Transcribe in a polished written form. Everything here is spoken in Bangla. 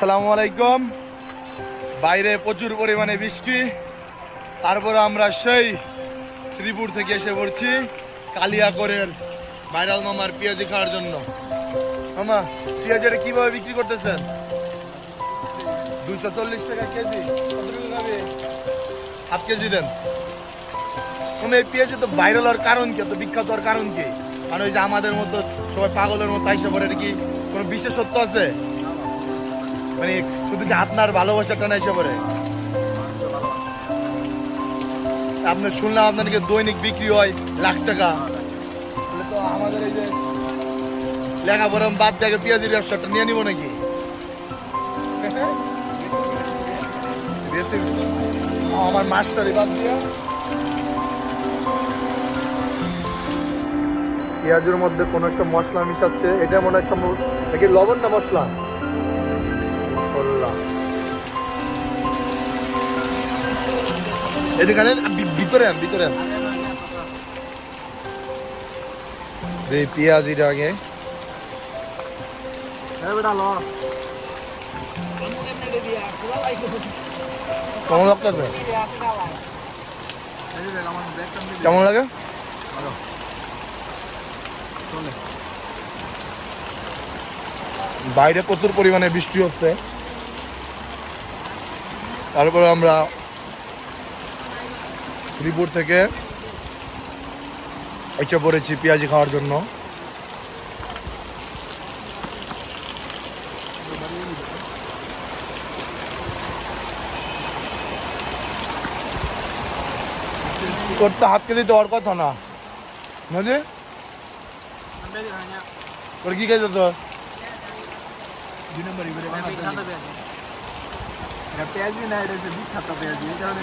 আসসালামু আলাইকুম। বাইরে প্রচুর পরিমাণে বৃষ্টি, তারপরে আমরা সেই শ্রীপুর থেকে এসে পড়ছি কালিয়াকৈরের ভাইরাল মামার পেঁয়াজি খাওয়ার জন্য। মামা, পেঁয়াজিটা কিভাবে বিক্রি করতেছেন? 240 টাকা কেজি। কতটুকু খাবে? হাফ কেজি দেন। মানে এই পেঁয়াজি তো ভাইরাল হওয়ার কারণ কি, এত বিখ্যাত হওয়ার কারণ কি? মানে ওই যে আমাদের মতো সবাই পাগলের মতো আইসা পড়ে, এটা কি কোনো বিশেষত্ব আছে? মানে শুধু কি আপনার ভালোবাসাটা না এসে পড়ে? আপনার শুনলাম আপনাদেরকে দৈনিক বিক্রি হয় লাখ টাকা। তাহলে তো আমাদের এই যে লেখাপড়া বাদ থেকে পেঁয়াজির ব্যবসাটা নিয়ে নিব নাকি? আমার মাস্টারি বাদ দিয়া পেঁয়াজের মধ্যে কোনো একটা মশলা মিশাচ্ছে। এটা মনে একটা নাকি লবণ না মশলা? এখানে ভিতরে ভিতরে পেঁয়াজিটা আগে কেমন লাগতেছে? কেমন লাগে? বাইরে প্রচুর পরিমাণে বৃষ্টি হচ্ছে, তারপরে আমরা শ্রীপুর থেকে এসে পড়েছি পেঁয়াজি খাওয়ার জন্য। করতে হাত কেজি দেওয়ার কথা না বুঝলি? তোর কি খাইছে? তোর পেঁয়াজি না, এটা হচ্ছে বিখ্যাত পেঁয়াজি, এই কারণে